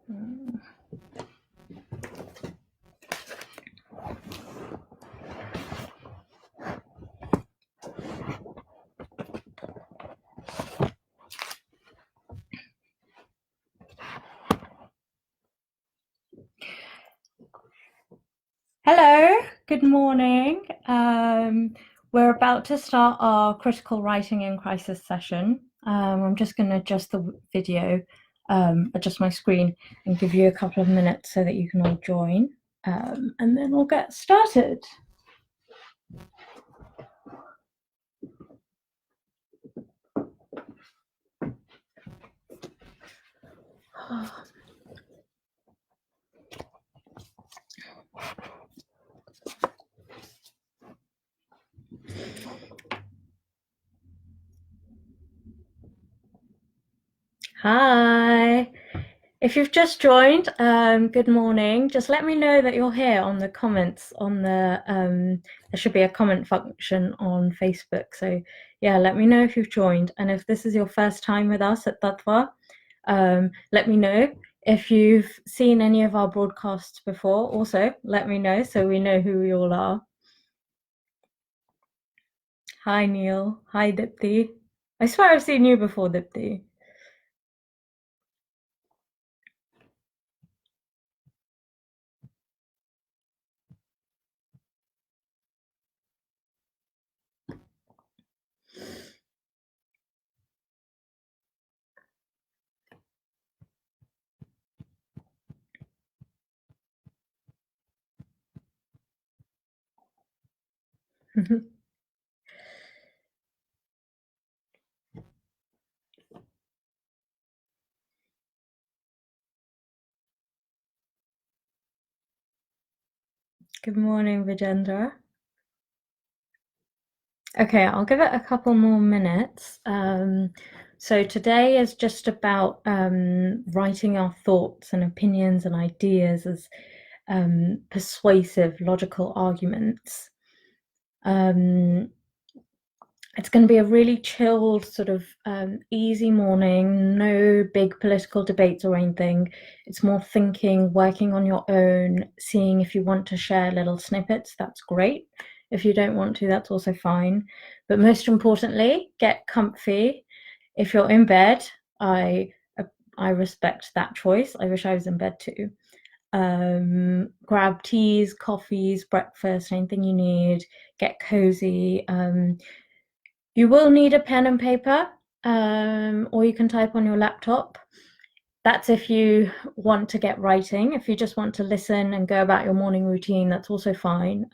Hello, good morning. We're about to start our critical writing in crisis session. I'm just going to adjust the video, adjust my screen, and give you a couple of minutes so that you can all join, and then we'll get started. Hi. If you've just joined, good morning. Just let me know that you're here on the comments on the, there should be a comment function on Facebook. So yeah, let me know if you've joined. And if this is your first time with us at Tattva, let me know. If you've seen any of our broadcasts before, also let me know so we know who we all are. Hi, Neil. Hi, Dipti. I swear I've seen you before, Dipti. Good morning, Vijendra. Okay, I'll give it a couple more minutes. So today is just about writing our thoughts and opinions and ideas as persuasive, logical arguments. It's going to be a really chilled, sort of easy morning, no big political debates or anything. It's more thinking, working on your own, seeing if you want to share little snippets, that's great. If you don't want to, that's also fine. But most importantly, get comfy. If you're in bed, I respect that choice. I wish I was in bed too. Grab teas, coffees, breakfast, anything you need, get cozy. You will need a pen and paper, or you can type on your laptop. That's if you want to get writing. If you just want to listen and go about your morning routine, that's also fine.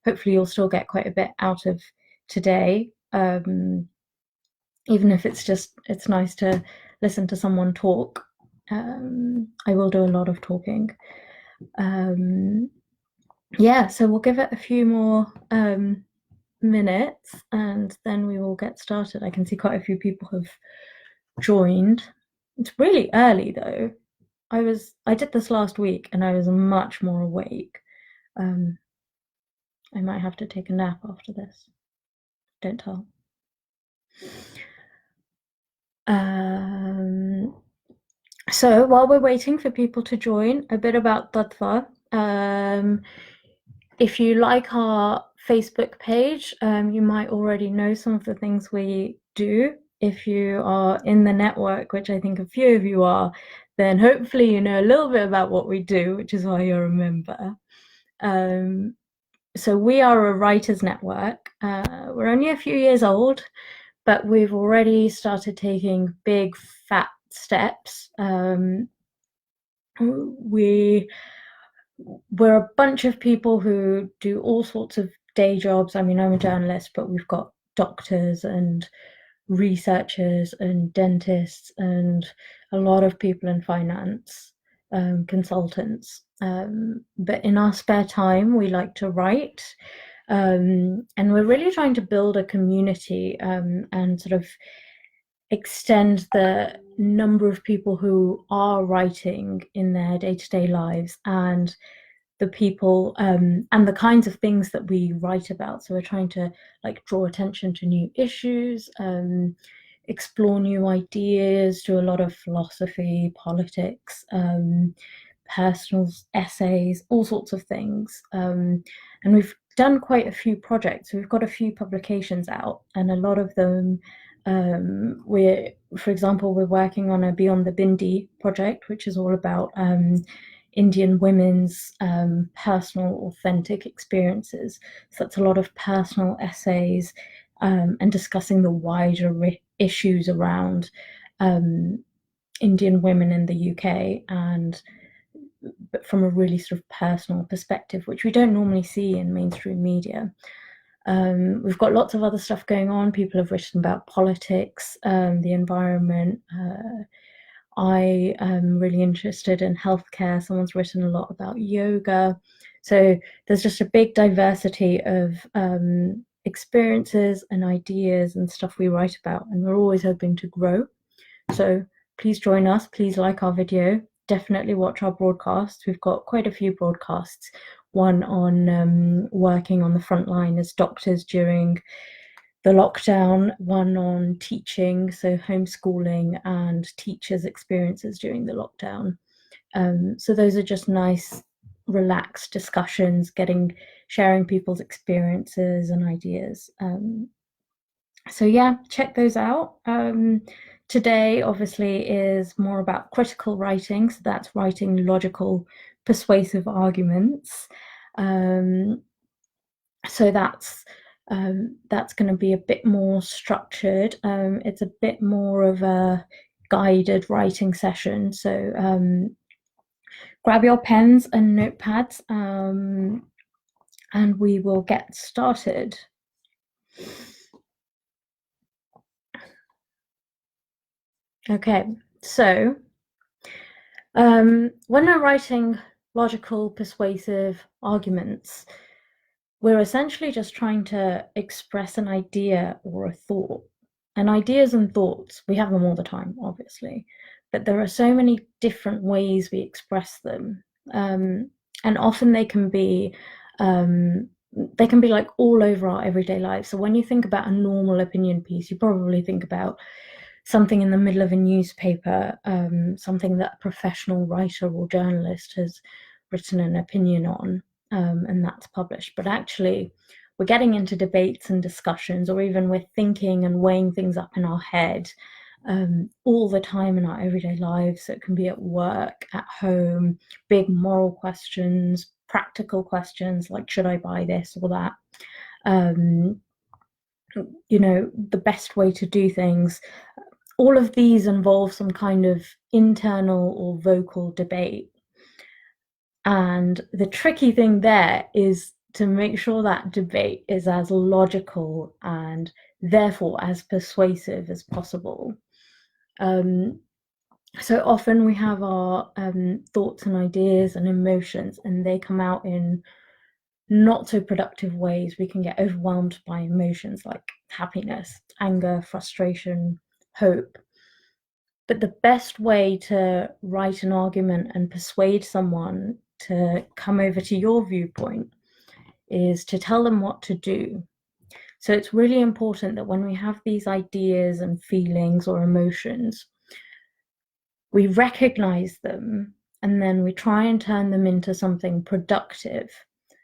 Hopefully you'll still get quite a bit out of today, even if it's nice to listen to someone talk. I will do a lot of talking. Yeah, so we'll give it a few more minutes and then we will get started. I can see quite a few people have joined. It's really early though. I did this last week and I was much more awake. I might have to take a nap after this. Don't tell. So while we're waiting for people to join, a bit about Tattva. If you like our Facebook page, you might already know some of the things we do. If you are in the network, which I think a few of you are, then hopefully you know a little bit about what we do, which is why you're a member. So we are a writers network. We're only a few years old, but we've already started taking big, fat steps. We're a bunch of people who do all sorts of day jobs. I mean, I'm a journalist, but we've got doctors and researchers and dentists and a lot of people in finance, consultants. But in our spare time, we like to write. And we're really trying to build a community and sort of extend the number of people who are writing in their day-to-day lives and the people and the kinds of things that we write about. So we're trying to like draw attention to new issues. explore new ideas, do a lot of philosophy, politics, personal essays, all sorts of things. And we've done quite a few projects. We've got a few publications out, and a lot of them, for example, we're working on a Beyond the Bindi project, which is all about Indian women's personal, authentic experiences. So that's a lot of personal essays and discussing the wider issues around Indian women in the UK, and but from a really sort of personal perspective, which we don't normally see in mainstream media. We've got lots of other stuff going on. People have written about politics, the environment. I am really interested in healthcare. Someone's written a lot about yoga. So there's just a big diversity of experiences and ideas and stuff we write about, and we're always hoping to grow. So please join us. Please like our video. Definitely watch our broadcasts. We've got quite a few broadcasts. One on working on the front line as doctors during the lockdown, one on teaching, so homeschooling and teachers' experiences during the lockdown. So those are just nice, relaxed discussions, sharing people's experiences and ideas. So yeah, check those out. Today, obviously, is more about critical writing. So that's writing logical, persuasive arguments. So that's going to be a bit more structured. It's a bit more of a guided writing session. So grab your pens and notepads, and we will get started. Okay, so when we're writing logical, persuasive arguments, we're essentially just trying to express an idea or a thought. And ideas and thoughts, we have them all the time, obviously, but there are so many different ways we express them. And often they can be like all over our everyday lives. So when you think about a normal opinion piece, you probably think about something in the middle of a newspaper, something that a professional writer or journalist has written an opinion on, and that's published. But actually, we're getting into debates and discussions, or even we're thinking and weighing things up in our head all the time in our everyday lives. So it can be at work, at home, big moral questions, practical questions like, should I buy this or that? The best way to do things. All of these involve some kind of internal or vocal debate. And the tricky thing there is to make sure that debate is as logical and therefore as persuasive as possible. So often we have our thoughts and ideas and emotions, and they come out in not so productive ways. We can get overwhelmed by emotions like happiness, anger, frustration, hope. But the best way to write an argument and persuade someone to come over to your viewpoint is to tell them what to do. So it's really important that when we have these ideas and feelings or emotions, we recognize them and then we try and turn them into something productive.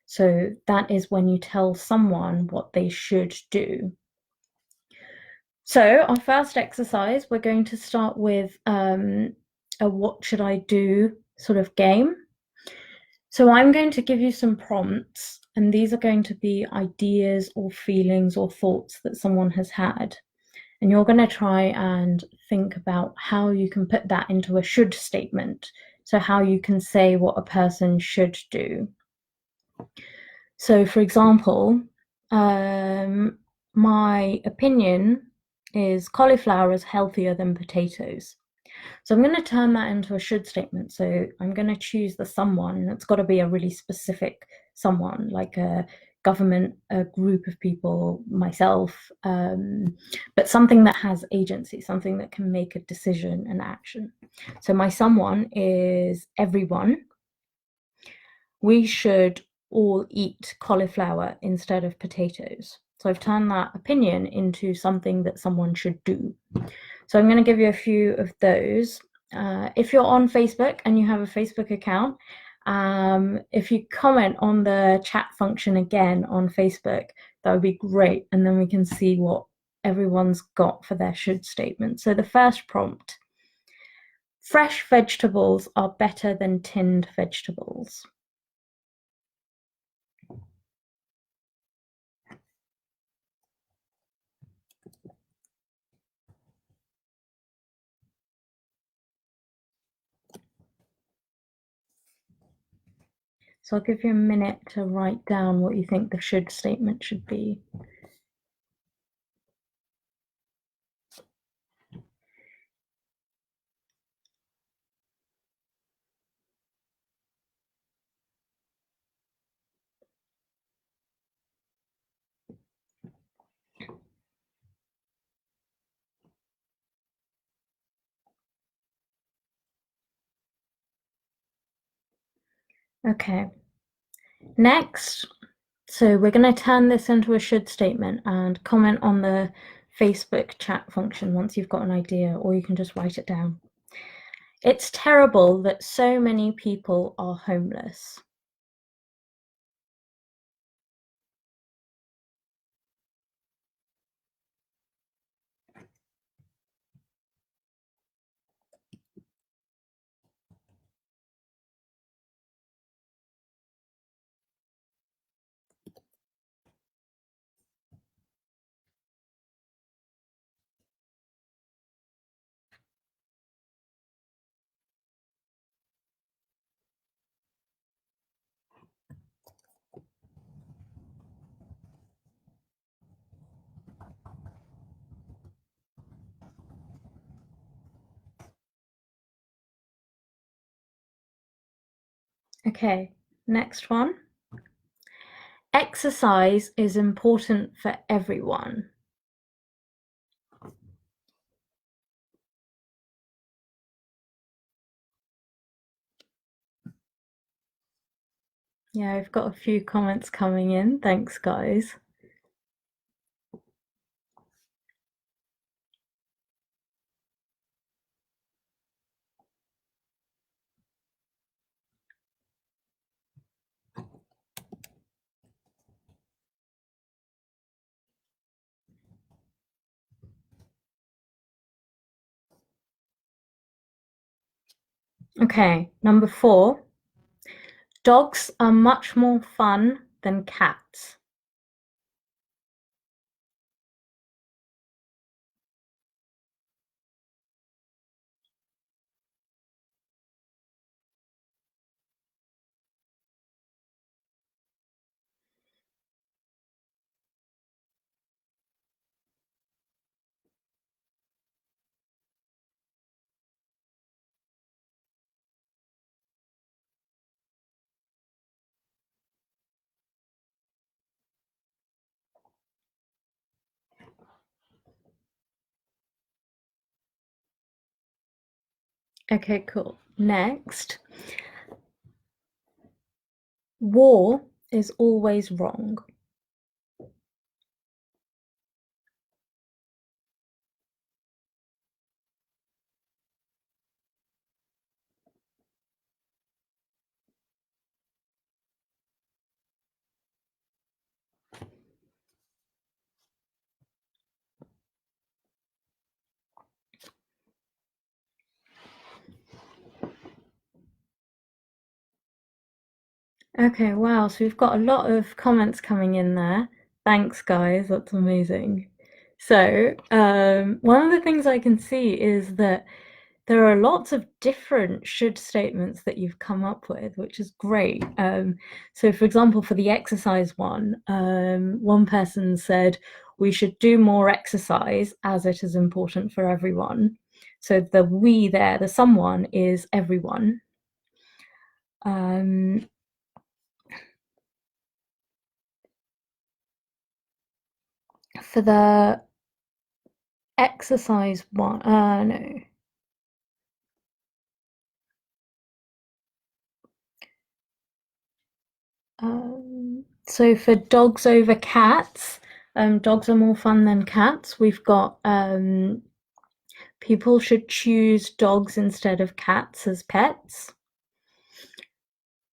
So that is when you tell someone what they should do. So our first exercise, we're going to start with a what should I do sort of game. So I'm going to give you some prompts, and these are going to be ideas or feelings or thoughts that someone has had. And you're going to try and think about how you can put that into a should statement. So how you can say what a person should do. So for example, my opinion is cauliflower is healthier than potatoes. So I'm going to turn that into a should statement. So I'm going to choose the someone, and it's got to be a really specific someone, like a government, a group of people, myself, but something that has agency, something that can make a decision and action. So my someone is everyone. We should all eat cauliflower instead of potatoes. So I've turned that opinion into something that someone should do. So I'm going to give you a few of those. If you're on Facebook and you have a Facebook account, if you comment on the chat function again on Facebook, that would be great. And then we can see what everyone's got for their should statement. So the first prompt: fresh vegetables are better than tinned vegetables. So I'll give you a minute to write down what you think the should statement should be. Okay. Next, so we're going to turn this into a should statement and comment on the Facebook chat function once you've got an idea, or you can just write it down. It's terrible that so many people are homeless. Okay, next one. Exercise is important for everyone. Yeah, I've got a few comments coming in. Thanks, guys. Okay, number 4. Dogs are much more fun than cats. Okay, cool. Next, war is always wrong. Okay, wow. So we've got a lot of comments coming in there. Thanks, guys. That's amazing. So, one of the things I can see is that there are lots of different should statements that you've come up with, which is great. So, for example, for the exercise one person said, we should do more exercise as it is important for everyone. So the we there, the someone is everyone. For the exercise one, no. So for dogs over cats, Dogs are more fun than cats. We've got people should choose dogs instead of cats as pets.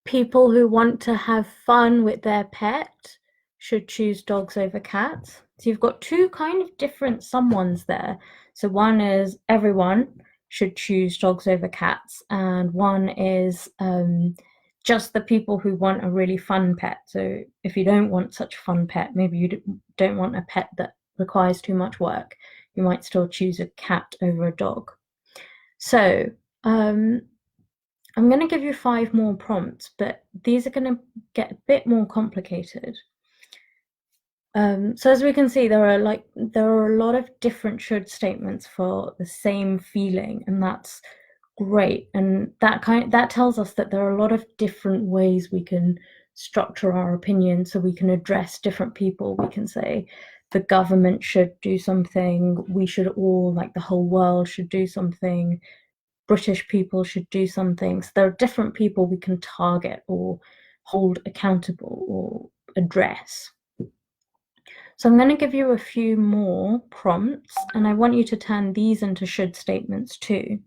People who want to have fun with their pet should choose dogs over cats. So you've got two kind of different someones there. So one is everyone should choose dogs over cats, and one is just the people who want a really fun pet. So if you don't want such a fun pet, maybe you don't want a pet that requires too much work, you might still choose a cat over a dog. So I'm going to give you 5 more prompts, but these are going to get a bit more complicated. So as we can see, there are a lot of different should statements for the same feeling, and that's great. And that tells us that there are a lot of different ways we can structure our opinion, so we can address different people. We can say the government should do something, we should all, like the whole world should do something, British people should do something. So there are different people we can target or hold accountable or address. So I'm going to give you a few more prompts, and I want you to turn these into should statements too.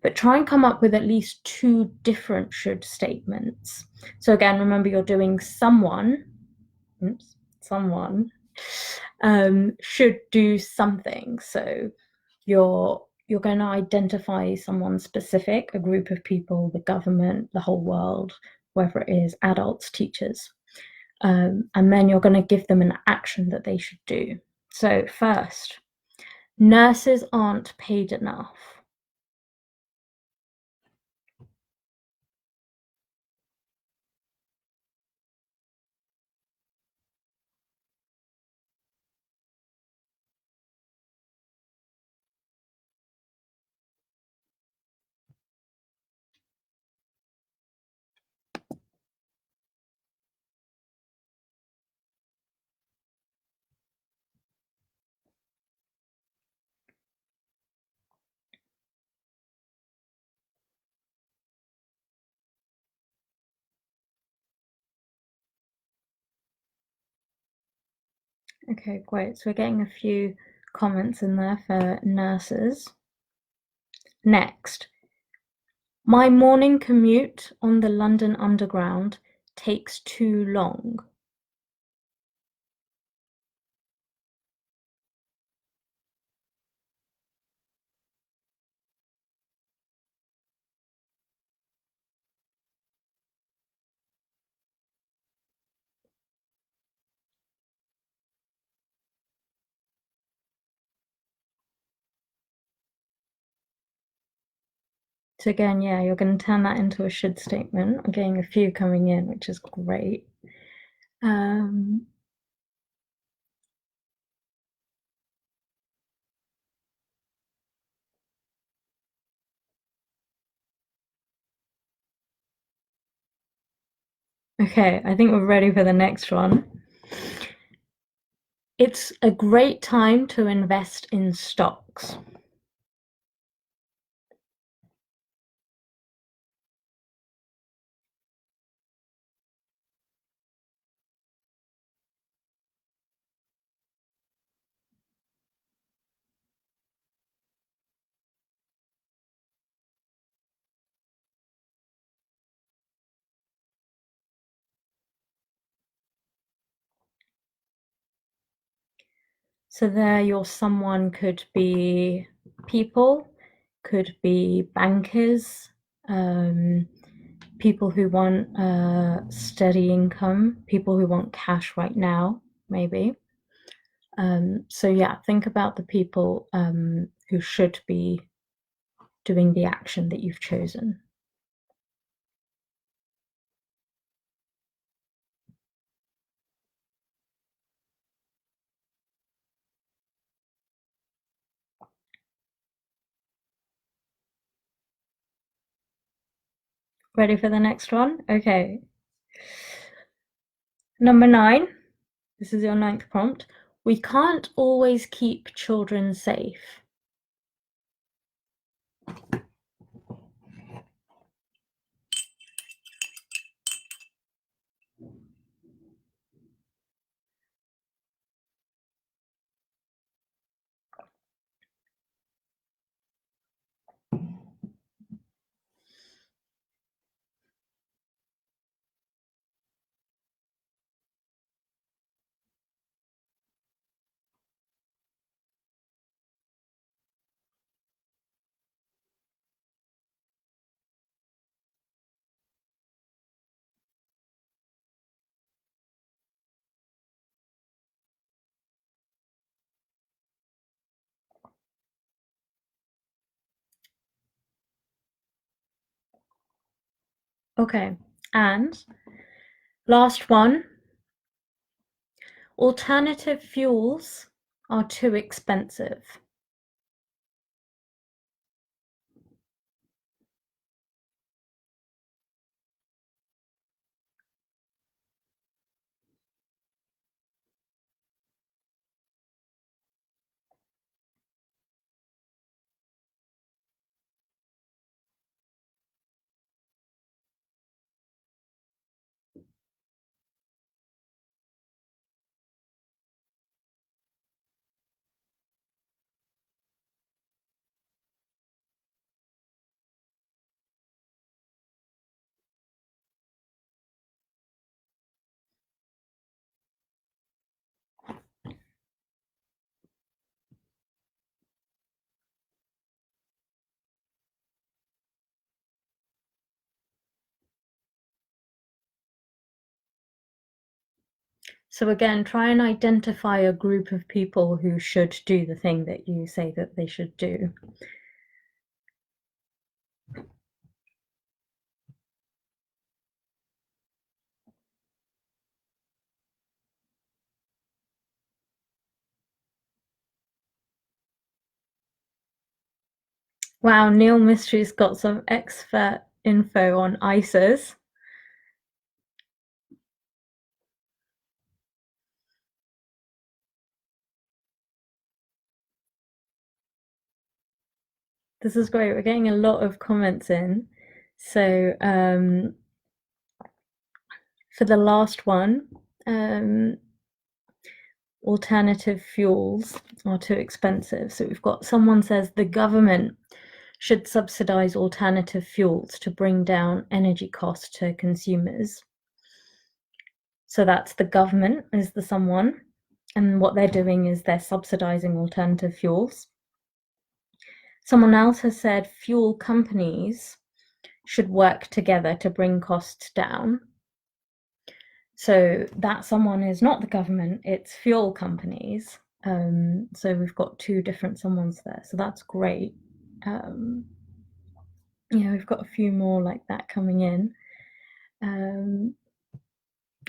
But try and come up with at least 2 different should statements. So again, remember you're doing someone should do something. So you're going to identify someone specific, a group of people, the government, the whole world, whoever it is, adults, teachers. And then you're going to give them an action that they should do. So first, nurses aren't paid enough. Okay, great. So we're getting a few comments in there for nurses. Next, my morning commute on the London Underground takes too long. So again, yeah, you're going to turn that into a should statement. I'm getting a few coming in, which is great. Okay, I think we're ready for the next one. It's a great time to invest in stocks. So there, your someone could be people, could be bankers, people who want steady income, people who want cash right now, maybe. So yeah, think about the people who should be doing the action that you've chosen. Ready for the next one? Okay. Number 9, this is your 9th prompt. We can't always keep children safe. Okay, and last one, alternative fuels are too expensive. So again, try and identify a group of people who should do the thing that you say that they should do. Wow, Neil Mystery's got some expert info on ISIS. This is great. We're getting a lot of comments in. So for the last one, alternative fuels are too expensive. So we've got someone says the government should subsidize alternative fuels to bring down energy costs to consumers. So that's the government is the someone, and what they're doing is they're subsidizing alternative fuels. Someone else has said fuel companies should work together to bring costs down. So that someone is not the government, it's fuel companies. So we've got two different someones there. So that's great. We've got a few more like that coming in.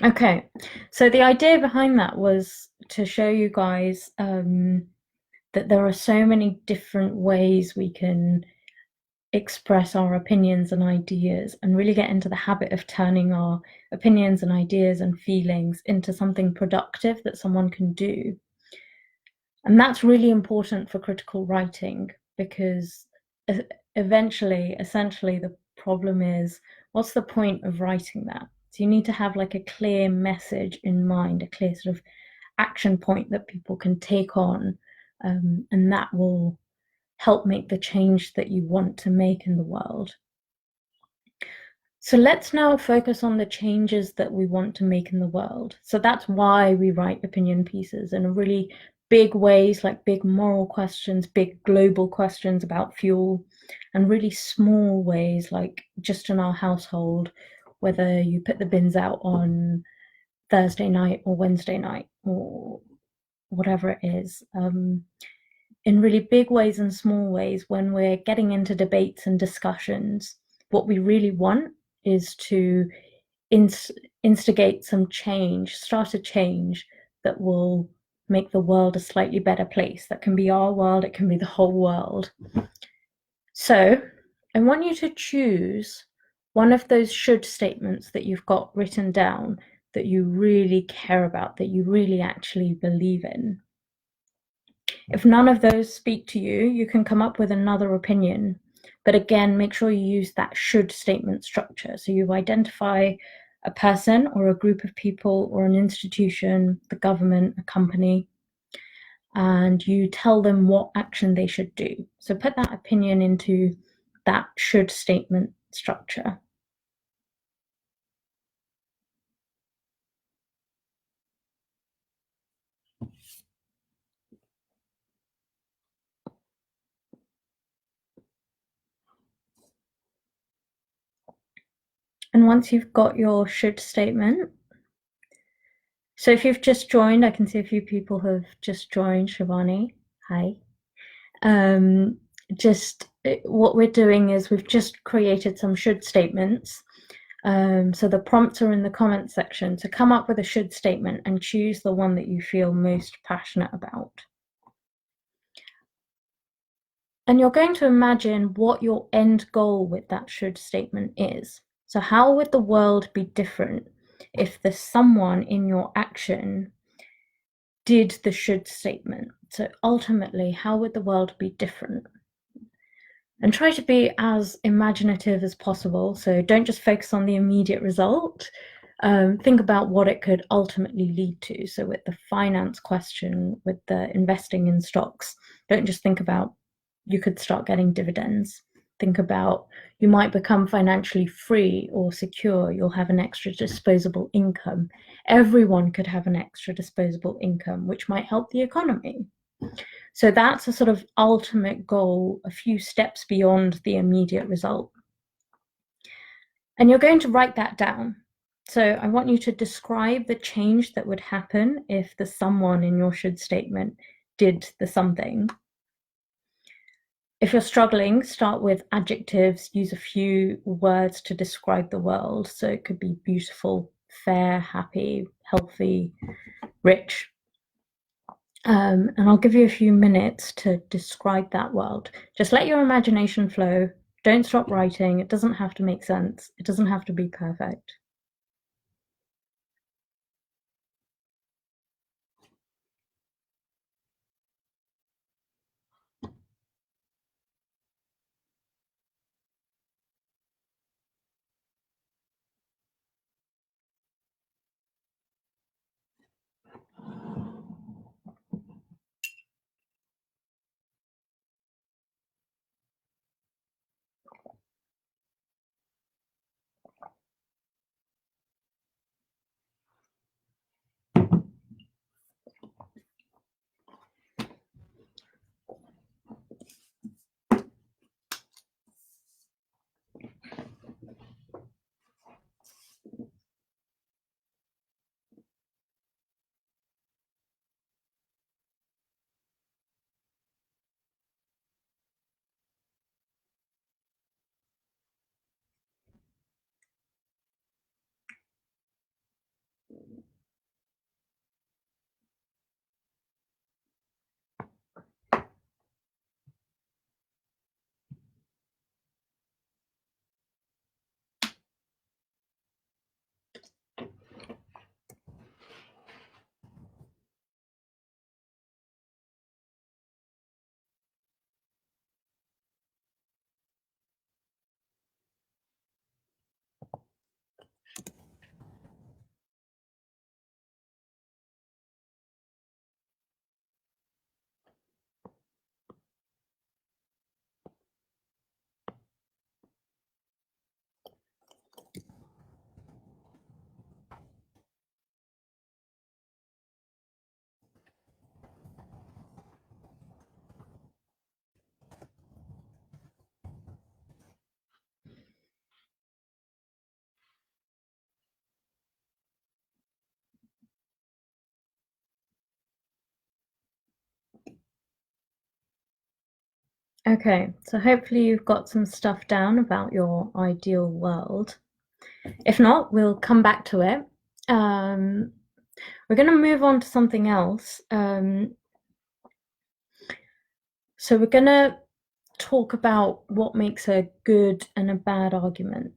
Okay, so the idea behind that was to show you guys that there are so many different ways we can express our opinions and ideas and really get into the habit of turning our opinions and ideas and feelings into something productive that someone can do. And that's really important for critical writing because essentially, the problem is what's the point of writing that? So you need to have like a clear message in mind, a clear sort of action point that people can take on, and that will help make the change that you want to make in the world. So let's now focus on the changes that we want to make in the world. So that's why we write opinion pieces in really big ways, like big moral questions, big global questions about fuel, and really small ways, like just in our household, whether you put the bins out on Thursday night or Wednesday night or whatever it is. In really big ways and small ways, when we're getting into debates and discussions, what we really want is to instigate some change, start a change that will make the world a slightly better place. That can be our world, it can be the whole world. So I want you to choose one of those should statements that you've got written down that you really care about, that you really actually believe in. If none of those speak to you, you can come up with another opinion. But again, make sure you use that should statement structure. So you identify a person or a group of people or an institution, the government, a company, and you tell them what action they should do. So put that opinion into that should statement structure. And once you've got your should statement, so if you've just joined, I can see a few people have just joined. Shivani, hi. Just what we're doing is we've just created some should statements, So the prompts are in the comments section to come up with a should statement and choose the one that you feel most passionate about. And you're going to imagine what your end goal with that should statement is. So how would the world be different if the someone in your action did the should statement? So ultimately, how would the world be different? And try to be as imaginative as possible. So don't just focus on the immediate result. Think about what it could ultimately lead to. So with the finance question, with the investing in stocks, don't just think about you could start getting dividends. Think about you might become financially free or secure. You'll have an extra disposable income. Everyone could have an extra disposable income, which might help the economy. So that's a sort of ultimate goal, a few steps beyond the immediate result. And you're going to write that down. So I want you to describe the change that would happen if the someone in your should statement did the something. If you're struggling, start with adjectives, use a few words to describe the world. So it could be beautiful, fair, happy, healthy, rich. And I'll give you a few minutes to describe that world. Just let your imagination flow. Don't stop writing. It doesn't have to make sense. It doesn't have to be perfect. Okay, so hopefully you've got some stuff down about your ideal world. If not, we'll come back to it. We're going to move on to something else. So we're going to talk about what makes a good and a bad argument.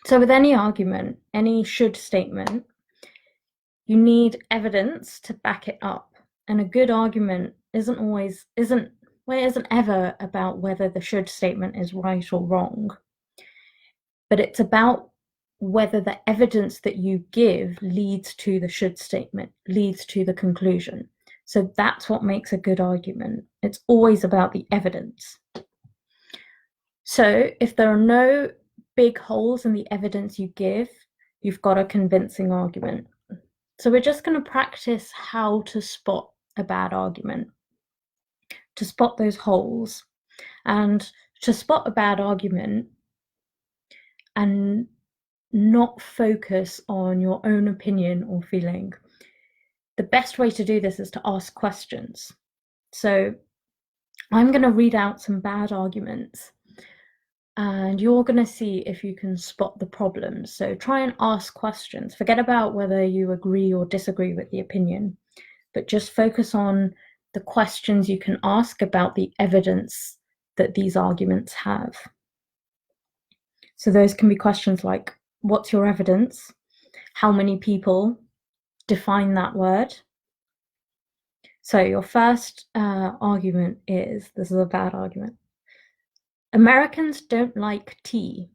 So with any argument, any should statement, you need evidence to back it up. And a good argument isn't ever about whether the should statement is right or wrong, but it's about whether the evidence that you give leads to the should statement, leads to the conclusion. So that's what makes a good argument. It's always about the evidence. So if there are no big holes in the evidence you give, you've got a convincing argument. So we're just going to practice how to spot a bad argument, to spot those holes. And to spot a bad argument and not focus on your own opinion or feeling, the best way to do this is to ask questions. So I'm going to read out some bad arguments, and you're going to see if you can spot the problems. So try and ask questions. Forget about whether you agree or disagree with the opinion, but just focus on the questions you can ask about the evidence that these arguments have. So those can be questions like, what's your evidence? How many people define that word? So your first argument is, this is a bad argument, Americans don't like tea.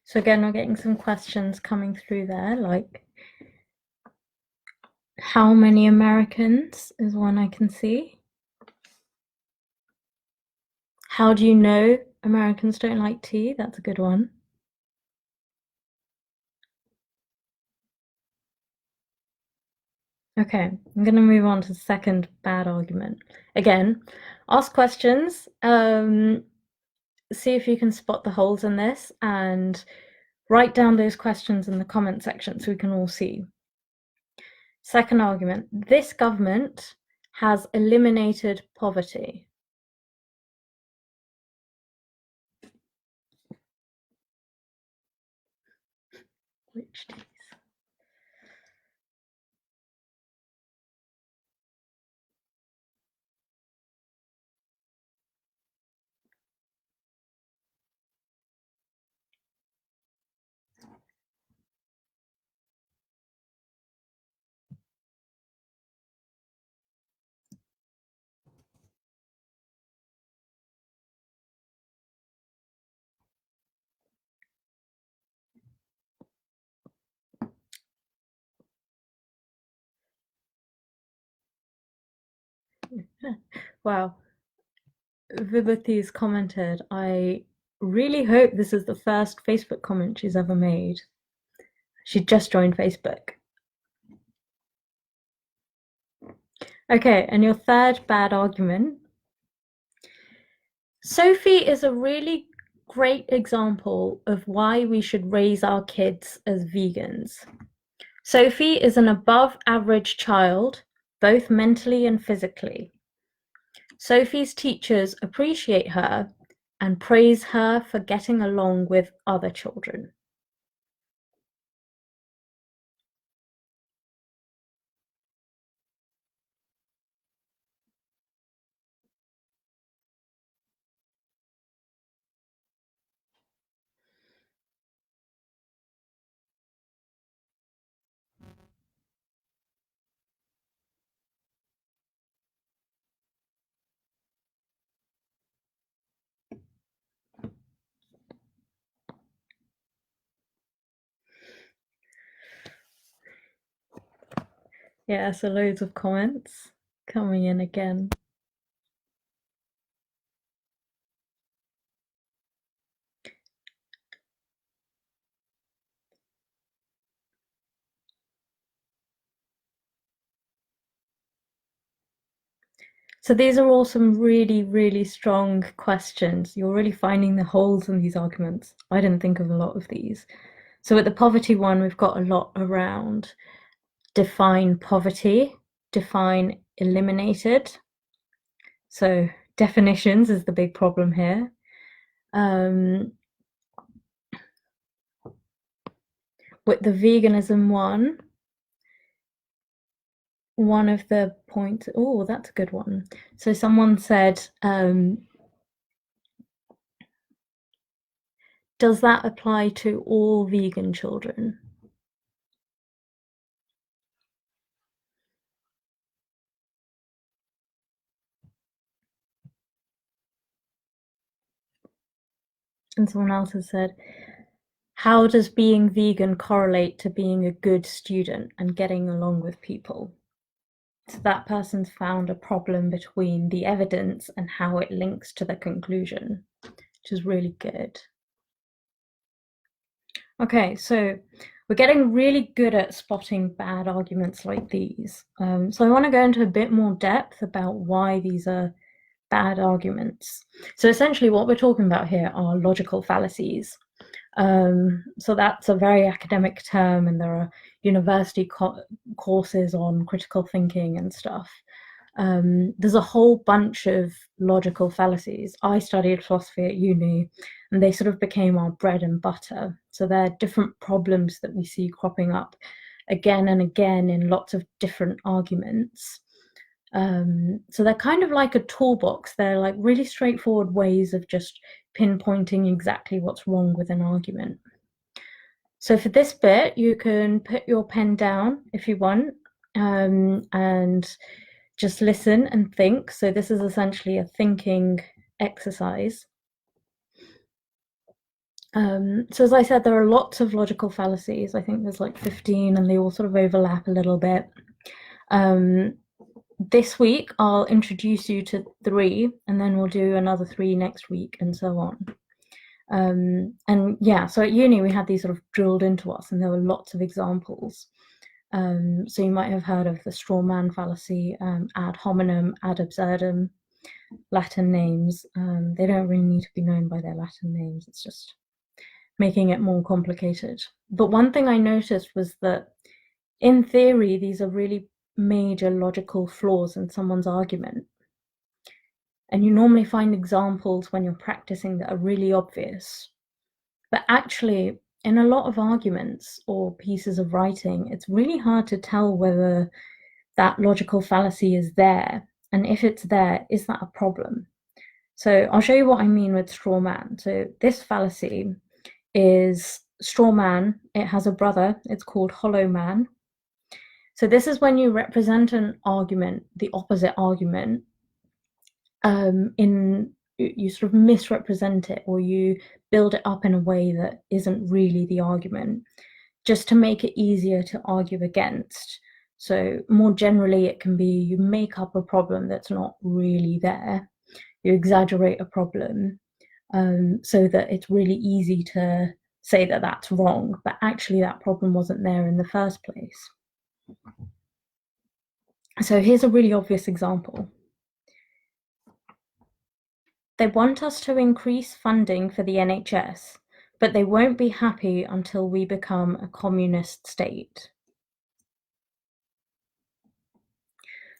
So again, we're getting some questions coming through there, like how many Americans is one I can see. How do you know Americans don't like tea? That's a good one. Okay, I'm going to move on to the second bad argument. Again, ask questions, see if you can spot the holes in this, and write down those questions in the comment section so we can all see. Second argument, this government has eliminated poverty. Which teas? Wow. Vibhathi's commented, I really hope this is the first Facebook comment she's ever made. She just joined Facebook. Okay, and your third bad argument. Sophie is a really great example of why we should raise our kids as vegans. Sophie is an above average child, both mentally and physically. Sophie's teachers appreciate her and praise her for getting along with other children. Yeah, so loads of comments coming in again. So these are all some really, really strong questions. You're really finding the holes in these arguments. I didn't think of a lot of these. So at the poverty one, we've got a lot around define poverty, define eliminated. So definitions is the big problem here. With the veganism one of the points, oh, that's a good one. So someone said, does that apply to all vegan children? And someone else has said, how does being vegan correlate to being a good student and getting along with people? So that person's found a problem between the evidence and how it links to the conclusion, which is really good. Okay, so we're getting really good at spotting bad arguments like these. So I want to go into a bit more depth about why these are bad arguments. So essentially what we're talking about here are logical fallacies. So that's a very academic term, and there are university courses on critical thinking and stuff. There's a whole bunch of logical fallacies. I studied philosophy at uni, and they sort of became our bread and butter. So they're different problems that we see cropping up again and again in lots of different arguments. So they're kind of like a toolbox. They're like really straightforward ways of just pinpointing exactly what's wrong with an argument. So for this bit, you can put your pen down if you want, and just listen and think. So this is essentially a thinking exercise. So as I said, there are lots of logical fallacies. I think there's like 15, and they all sort of overlap a little bit. This week, I'll introduce you to 3, and then we'll do another 3 next week, and so on. And yeah, so at uni, we had these sort of drilled into us, and there were lots of examples. So you might have heard of the straw man fallacy, ad hominem, ad absurdum, Latin names. They don't really need to be known by their Latin names. It's just making it more complicated. But one thing I noticed was that in theory, these are really major logical flaws in someone's argument. And you normally find examples when you're practicing that are really obvious. But actually, in a lot of arguments or pieces of writing, it's really hard to tell whether that logical fallacy is there. And if it's there, is that a problem? So I'll show you what I mean with straw man. So this fallacy is straw man. It has a brother. It's called hollow man. So this is when you represent an argument, the opposite argument, you sort of misrepresent it, or you build it up in a way that isn't really the argument, just to make it easier to argue against. So more generally, it can be you make up a problem that's not really there. You exaggerate a problem, so that it's really easy to say that that's wrong, but actually that problem wasn't there in the first place. So here's a really obvious example. They want us to increase funding for the NHS, but they won't be happy until we become a communist state.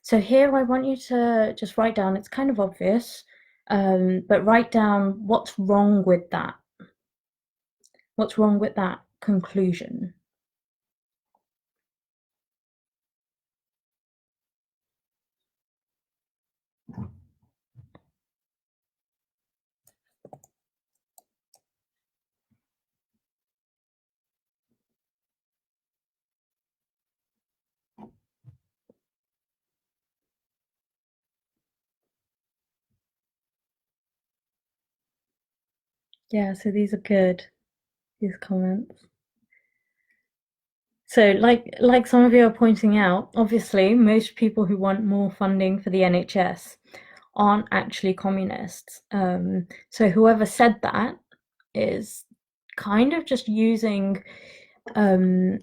So here I want you to just write down, it's kind of obvious, but write down what's wrong with that. What's wrong with that conclusion? Yeah, so these are good, these comments. So like some of you are pointing out, obviously most people who want more funding for the NHS aren't actually communists. So whoever said that is kind of just using the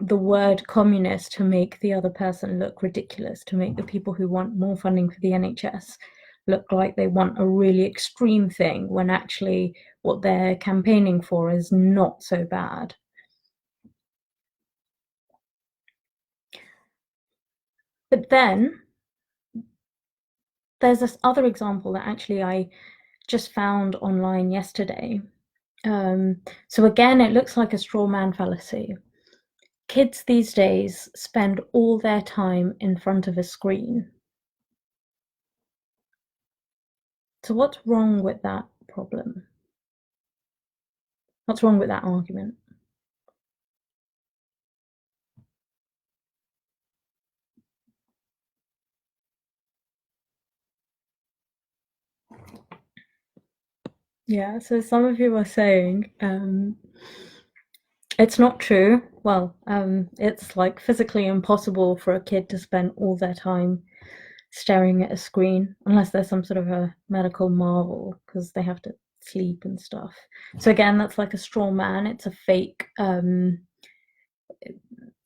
word communist to make the other person look ridiculous, to make the people who want more funding for the NHS look like they want a really extreme thing, when actually what they're campaigning for is not so bad. But then there's this other example that actually I just found online yesterday. So again, it looks like a straw man fallacy. Kids these days spend all their time in front of a screen. So what's wrong with that problem? What's wrong with that argument? Yeah, so some of you are saying it's not true. Well, it's like physically impossible for a kid to spend all their time staring at a screen, unless there's some sort of a medical marvel, because they have to sleep and stuff. So again, that's like a straw man. It's a fake argument.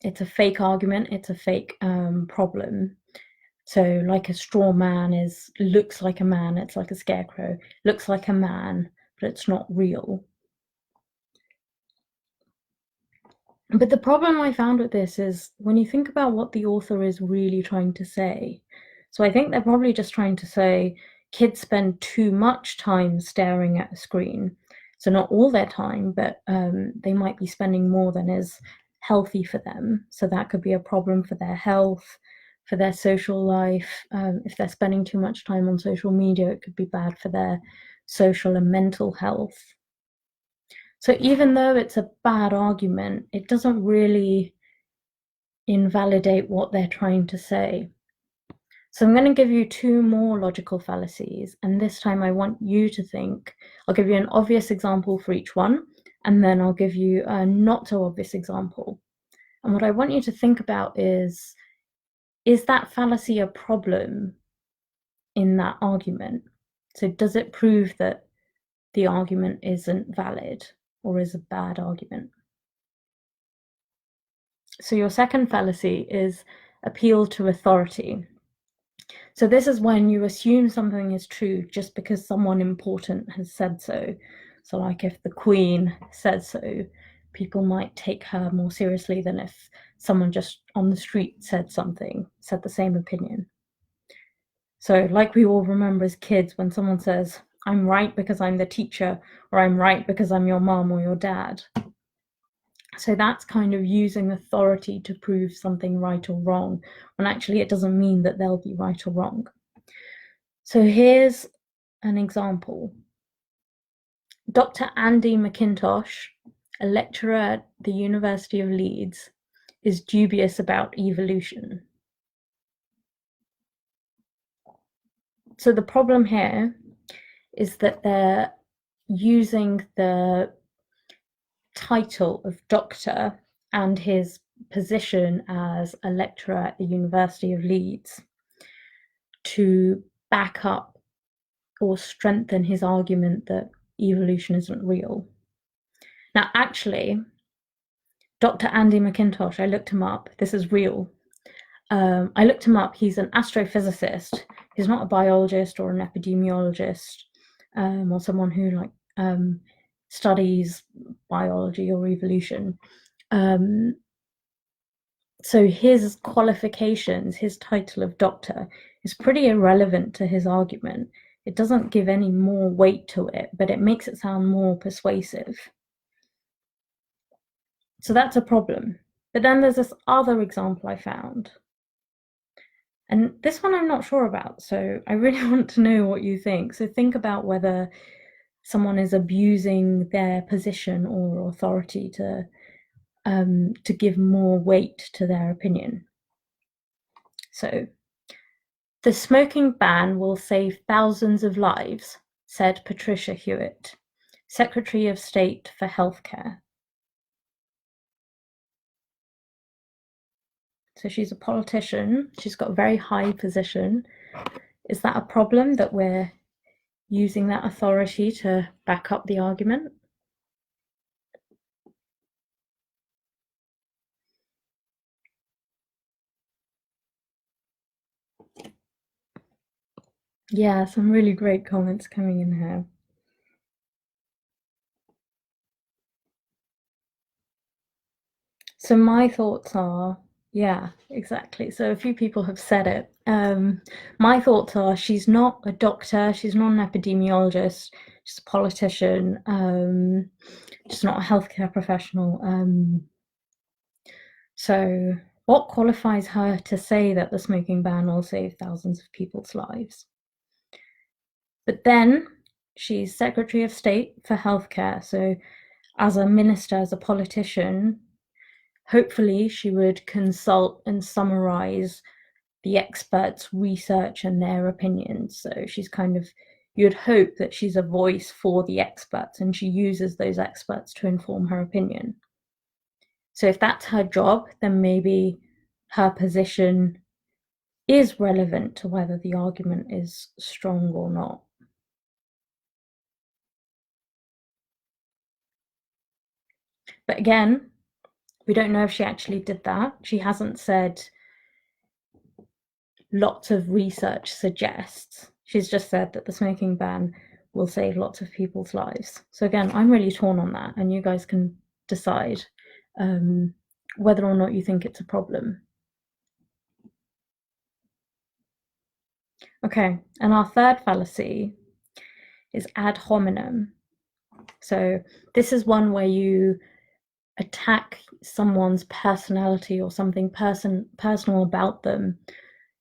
It's a fake problem. So like a straw man looks like a man. It's like a scarecrow. Looks like a man, but it's not real. But the problem I found with this is when you think about what the author is really trying to say. So I think they're probably just trying to say kids spend too much time staring at a screen. So not all their time, but they might be spending more than is healthy for them. So that could be a problem for their health, for their social life. If they're spending too much time on social media, it could be bad for their social and mental health. So even though it's a bad argument, it doesn't really invalidate what they're trying to say. So I'm going to give you two more logical fallacies, and this time I want you to think. I'll give you an obvious example for each one, and then I'll give you a not so obvious example. And what I want you to think about is that fallacy a problem in that argument? So does it prove that the argument isn't valid or is a bad argument? So your second fallacy is appeal to authority. So this is when you assume something is true just because someone important has said so. So like if the Queen said so, people might take her more seriously than if someone just on the street said the same opinion. So like we all remember as kids when someone says, I'm right because I'm the teacher, or I'm right because I'm your mom or your dad. So that's kind of using authority to prove something right or wrong, when actually it doesn't mean that they'll be right or wrong. So here's an example. Dr. Andy McIntosh, a lecturer at the University of Leeds, is dubious about evolution. So the problem here is that they're using the title of doctor and his position as a lecturer at the University of Leeds to back up or strengthen his argument that evolution isn't real. Now, actually, Dr. Andy McIntosh, I looked him up. This is real. I looked him up. He's an astrophysicist. He's not a biologist or an epidemiologist or someone who studies biology or evolution. So his qualifications, his title of doctor, is pretty irrelevant to his argument. It doesn't give any more weight to it, but it makes it sound more persuasive. So that's a problem. But then there's this other example I found. And this one I'm not sure about, so I really want to know what you think. So think about whether someone is abusing their position or authority to give more weight to their opinion. So, the smoking ban will save thousands of lives, said Patricia Hewitt, Secretary of State for Healthcare. So she's a politician. She's got a very high position. Is that a problem that we're using that authority to back up the argument? Yeah, some really great comments coming in here. So my thoughts are, yeah, exactly. So a few people have said it. My thoughts are she's not a doctor, she's not an epidemiologist, she's a politician, she's not a healthcare professional. So what qualifies her to say that the smoking ban will save thousands of people's lives? But then she's Secretary of State for Healthcare. So as a minister, as a politician, hopefully she would consult and summarize the experts' research and their opinions. So she's you'd hope that she's a voice for the experts and she uses those experts to inform her opinion. So if that's her job, then maybe her position is relevant to whether the argument is strong or not. But again, we don't know if she actually did that. She hasn't said lots of research suggests. She's just said that the smoking ban will save lots of people's lives. So again, I'm really torn on that, and you guys can decide whether or not you think it's a problem. Okay, and our third fallacy is ad hominem. So this is one where you attack someone's personality or something personal about them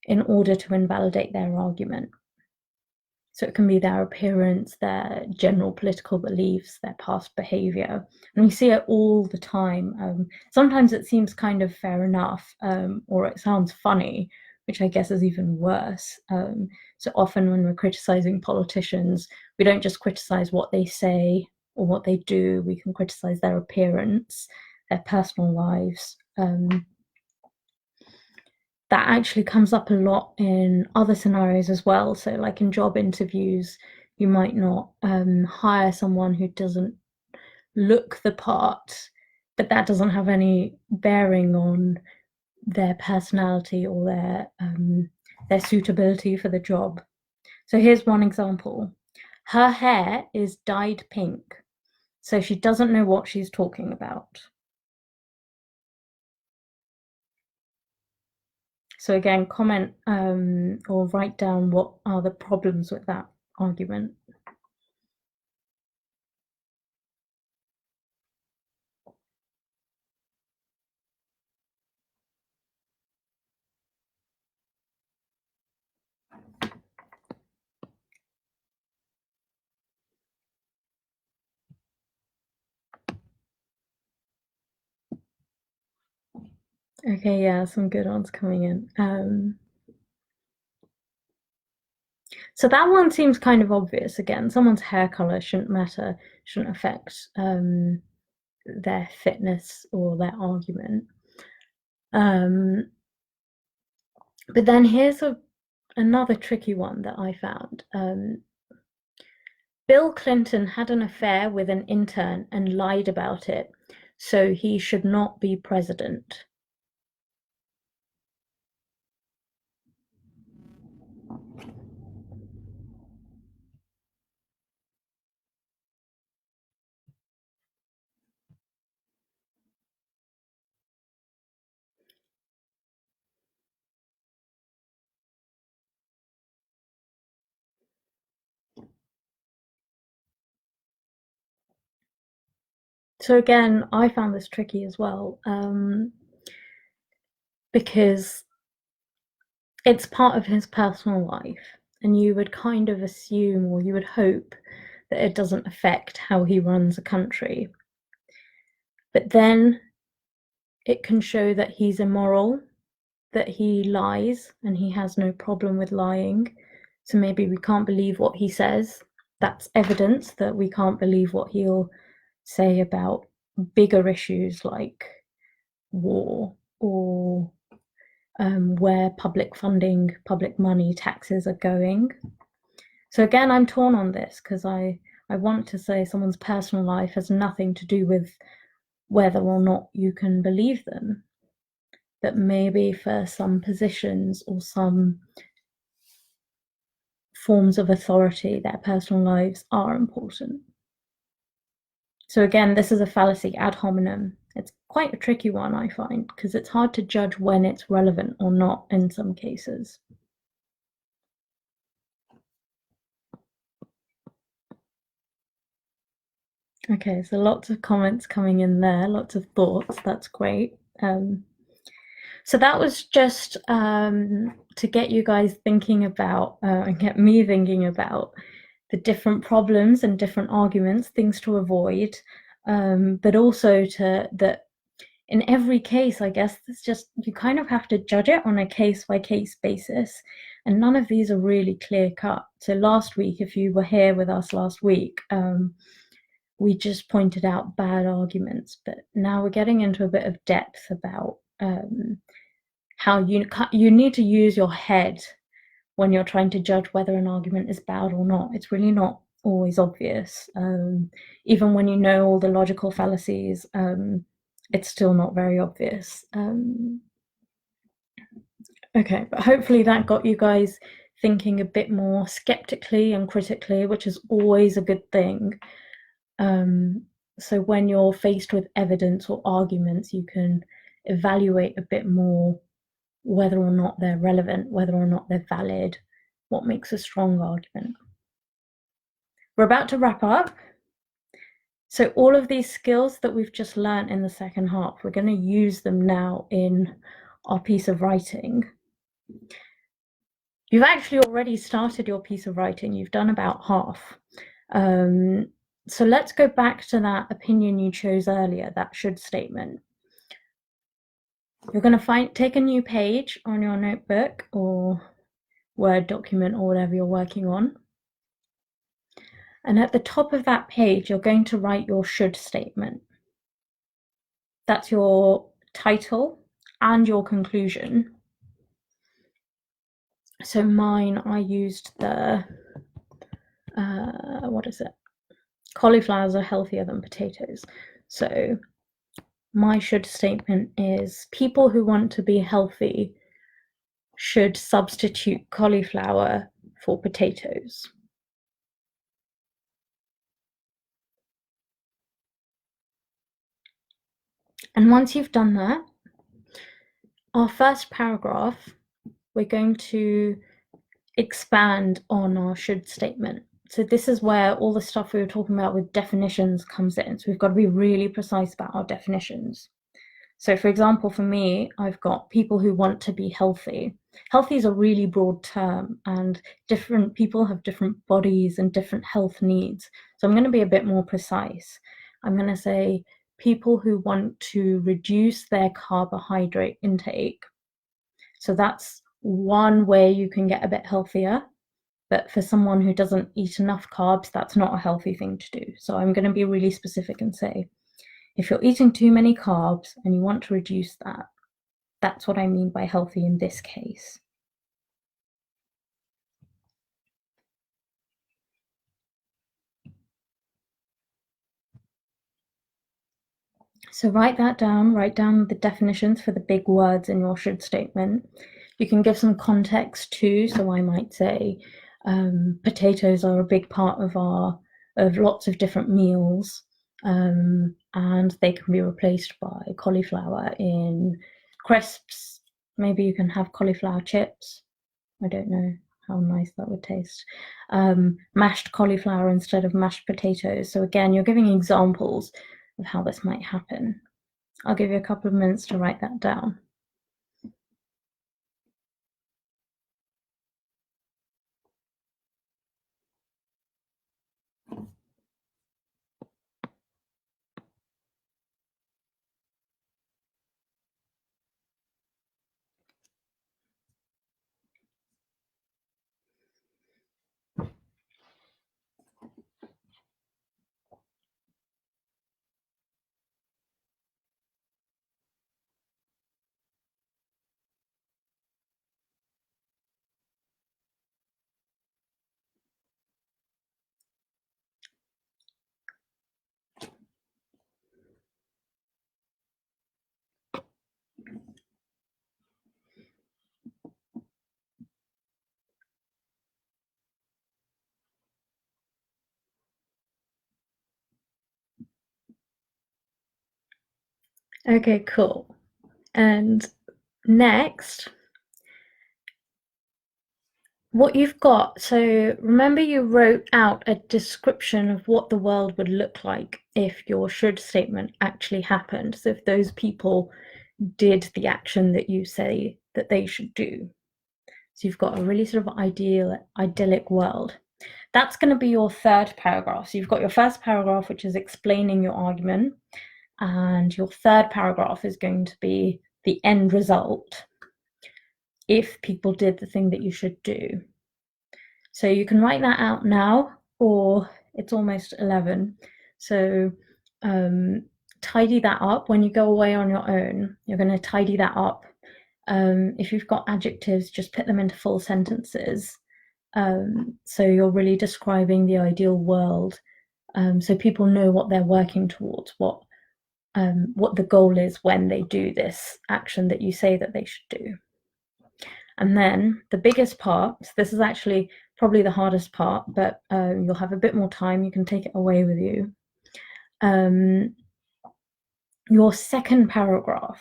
in order to invalidate their argument. So it can be their appearance, their general political beliefs, their past behavior. And we see it all the time. Sometimes it seems kind of fair enough, or it sounds funny, which I guess is even worse. So often when we're criticizing politicians, we don't just criticize what they say or what they do, we can criticize their appearance, their personal lives. That actually comes up a lot in other scenarios as well. So like in job interviews, you might not hire someone who doesn't look the part, but that doesn't have any bearing on their personality or their suitability for the job. So here's one example. Her hair is dyed pink, so she doesn't know what she's talking about. So again, comment or write down what are the problems with that argument. Okay, yeah, some good ones coming in. So that one seems kind of obvious. Again, someone's hair color shouldn't matter, shouldn't affect their fitness or their argument. But then here's another tricky one that I found. Bill Clinton had an affair with an intern and lied about it, so he should not be president. So again, I found this tricky as well, because it's part of his personal life, and you would kind of assume, or you would hope, that it doesn't affect how he runs a country. But then it can show that he's immoral, that he lies, and he has no problem with lying. So maybe we can't believe what he says. That's evidence that we can't believe what he'll say about bigger issues like war or where public funding, public money, taxes are going. So again, I'm torn on this because I want to say someone's personal life has nothing to do with whether or not you can believe them. That maybe for some positions or some forms of authority, their personal lives are important. So again, this is a fallacy, ad hominem. It's quite a tricky one, I find, because it's hard to judge when it's relevant or not in some cases. Okay, so lots of comments coming in there, lots of thoughts. That's great. So that was just to get you guys thinking about and get me thinking about the different problems and different arguments, things to avoid, but also that in every case, I guess it's just you kind of have to judge it on a case by case basis, and none of these are really clear cut. So last week, if you were here with us last week, we just pointed out bad arguments, but now we're getting into a bit of depth about how you need to use your head when you're trying to judge whether an argument is bad or not. It's really not always obvious. Even when you know all the logical fallacies, it's still not very obvious. Okay, but hopefully that got you guys thinking a bit more skeptically and critically, which is always a good thing. So when you're faced with evidence or arguments, you can evaluate a bit more whether or not they're relevant, whether or not they're valid, what makes a strong argument. We're about to wrap up. So all of these skills that we've just learned in the second half, we're going to use them now in our piece of writing. You've actually already started your piece of writing. You've done about half. So let's go back to that opinion you chose earlier, that should statement. You're going to take a new page on your notebook or Word document or whatever you're working on. And at the top of that page, you're going to write your should statement. That's your title and your conclusion. So mine, I used the, what is it? Cauliflowers are healthier than potatoes. So my should statement is people who want to be healthy should substitute cauliflower for potatoes. And once you've done that, our first paragraph, we're going to expand on our should statement. So this is where all the stuff we were talking about with definitions comes in. So we've got to be really precise about our definitions. So for example, for me, I've got people who want to be healthy. Healthy is a really broad term, and different people have different bodies and different health needs. So I'm going to be a bit more precise. I'm going to say people who want to reduce their carbohydrate intake. So that's one way you can get a bit healthier. But for someone who doesn't eat enough carbs, that's not a healthy thing to do. So I'm going to be really specific and say, if you're eating too many carbs and you want to reduce that, that's what I mean by healthy in this case. So write that down, write down the definitions for the big words in your should statement. You can give some context too. So I might say potatoes are a big part of lots of different meals, and they can be replaced by cauliflower in crisps. Maybe you can have cauliflower chips. I don't know how nice that would taste. Mashed cauliflower instead of mashed potatoes. So again, you're giving examples of how this might happen. I'll give you a couple of minutes to write that down. Okay, cool. And next, what you've got, so remember you wrote out a description of what the world would look like if your should statement actually happened. So if those people did the action that you say that they should do. So you've got a really sort of idyllic world. That's going to be your third paragraph. So you've got your first paragraph, which is explaining your argument, and your third paragraph is going to be the end result if people did the thing that you should do. So you can write that out now, or it's almost 11. So tidy that up. When you go away on your own, you're going to tidy that up. If you've got adjectives, just put them into full sentences. So you're really describing the ideal world, so people know what they're working towards, what the goal is when they do this action that you say that they should do. And then the biggest part, so this is actually probably the hardest part, but you'll have a bit more time, you can take it away with you. Your second paragraph.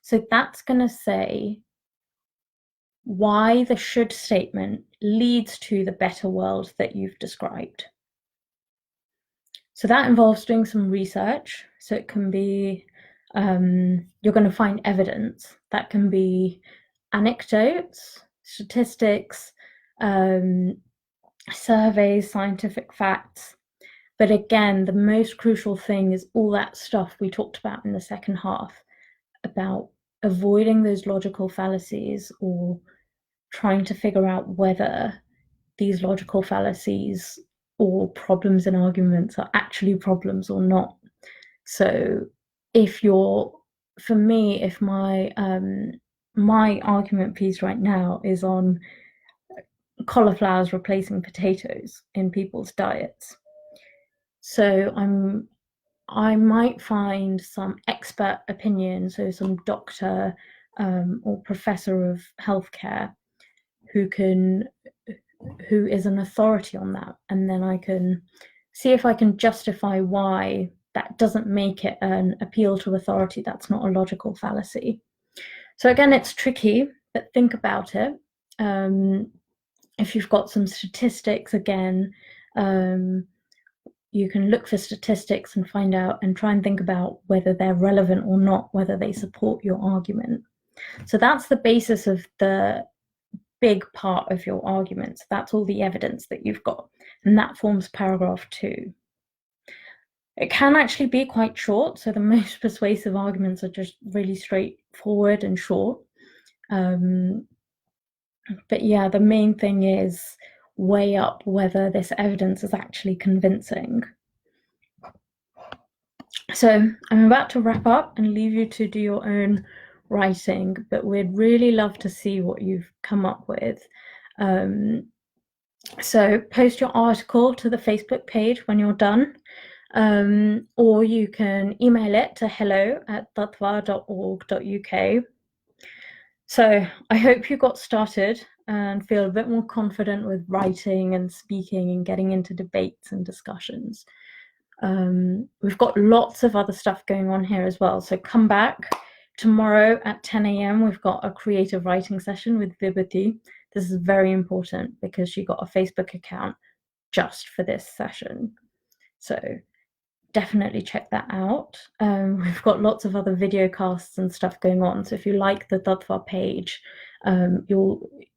So that's going to say why the should statement leads to the better world that you've described. So that involves doing some research. So it can be, you're going to find evidence. That can be anecdotes, statistics, surveys, scientific facts. But again, the most crucial thing is all that stuff we talked about in the second half about avoiding those logical fallacies or trying to figure out whether these logical fallacies or problems in arguments are actually problems or not. So if you're, for me, if my my argument piece right now is on cauliflowers replacing potatoes in people's diets. So I might find some expert opinion, so some doctor or professor of healthcare who is an authority on that, and then I can see if I can justify why that doesn't make it an appeal to authority. That's not a logical fallacy. So again, it's tricky, but think about it. If you've got some statistics, again, you can look for statistics and find out and try and think about whether they're relevant or not, whether they support your argument. So that's the basis of the big part of your arguments. That's all the evidence that you've got, and that forms paragraph 2. It can actually be quite short, so the most persuasive arguments are just really straightforward and short. But yeah, the main thing is weigh up whether this evidence is actually convincing. So I'm about to wrap up and leave you to do your own writing, but we'd really love to see what you've come up with. So post your article to the Facebook page when you're done, or you can email it to hello@tattva.org.uk. So I hope you got started and feel a bit more confident with writing and speaking and getting into debates and discussions. We've got lots of other stuff going on here as well. So come back tomorrow at 10 a.m. We've got a creative writing session with Vibhuti. This is very important because she got a Facebook account just for this session. So definitely check that out. We've got lots of other video casts and stuff going on. So if you like the Tattva page,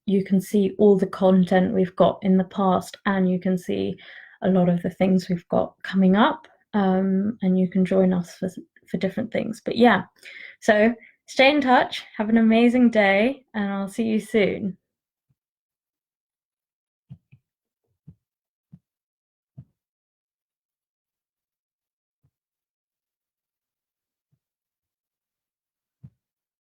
you can see all the content we've got in the past, and you can see a lot of the things we've got coming up, and you can join us for different things. But yeah, so stay in touch, have an amazing day, and I'll see you soon.